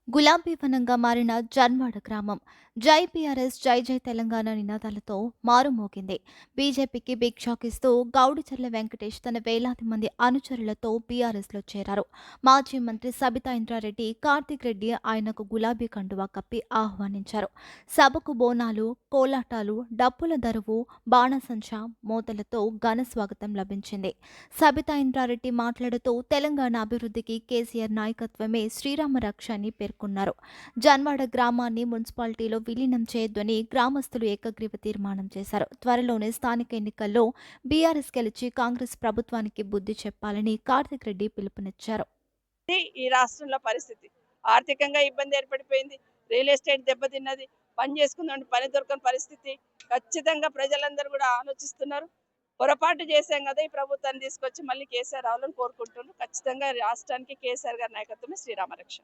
గులాబీ వనంగా మారిన జన్వాడ గ్రామం. జై బీఆర్ఎస్ జై జై తెలంగాణ నినాదాలతో మారుమోగింది. బీజేపీకి బిగ్ షాక్ ఇస్తూ గౌడిచర్ల వెంకటేష్ తన వేలాది మంది అనుచరులతో బీఆర్ఎస్లో చేరారు. మాజీ మంత్రి సబితా ఇంద్రారెడ్డి, కార్తిక్ రెడ్డి ఆయనకు గులాబీ కండువా కప్పి ఆహ్వానించారు. సభకు బోనాలు, కోలాటాలు, డప్పుల దరువు, బాణసంచా మోతలతో ఘన స్వాగతం లభించింది. సబితా ఇంద్రారెడ్డి మాట్లాడుతూ తెలంగాణ అభివృద్ధికి కేసీఆర్ నాయకత్వమే శ్రీరామ రక్ష అని పేర్కొన్నారు. జన్వాడ గ్రామాన్ని మున్సిపాలిటీలో విలీనం చేయొద్దని గ్రామస్తులు ఏకగ్రీవ తీర్మానం చేశారు. త్వరలోనే స్థానిక ఎన్నికల్లో బీఆర్ఎస్ గెలిచి కాంగ్రెస్ ప్రభుత్వానికి బుద్ధి చెప్పాలని కార్తిక్ రెడ్డి పిలుపునిచ్చారు. ఈ రాష్ట్రంలో పరిస్థితి ఆర్థికంగా ఇబ్బంది ఏర్పడిపోయింది. రియల్ ఎస్టేట్ దెబ్బతిన్నది. పని చేసుకుందాం పని దొరకని పరిస్థితి. ఖచ్చితంగా ప్రజలందరూ కూడా ఆలోచిస్తున్నారు. పొరపాటు చేశాం కదా, ఈ ప్రభుత్వాన్ని తీసుకొచ్చి మళ్ళీ కేసీఆర్ రావాలని కోరుకుంటున్నారు. ఖచ్చితంగా రాష్ట్రానికి కేసీఆర్ గారి నాయకత్వమే శ్రీరామ రక్ష.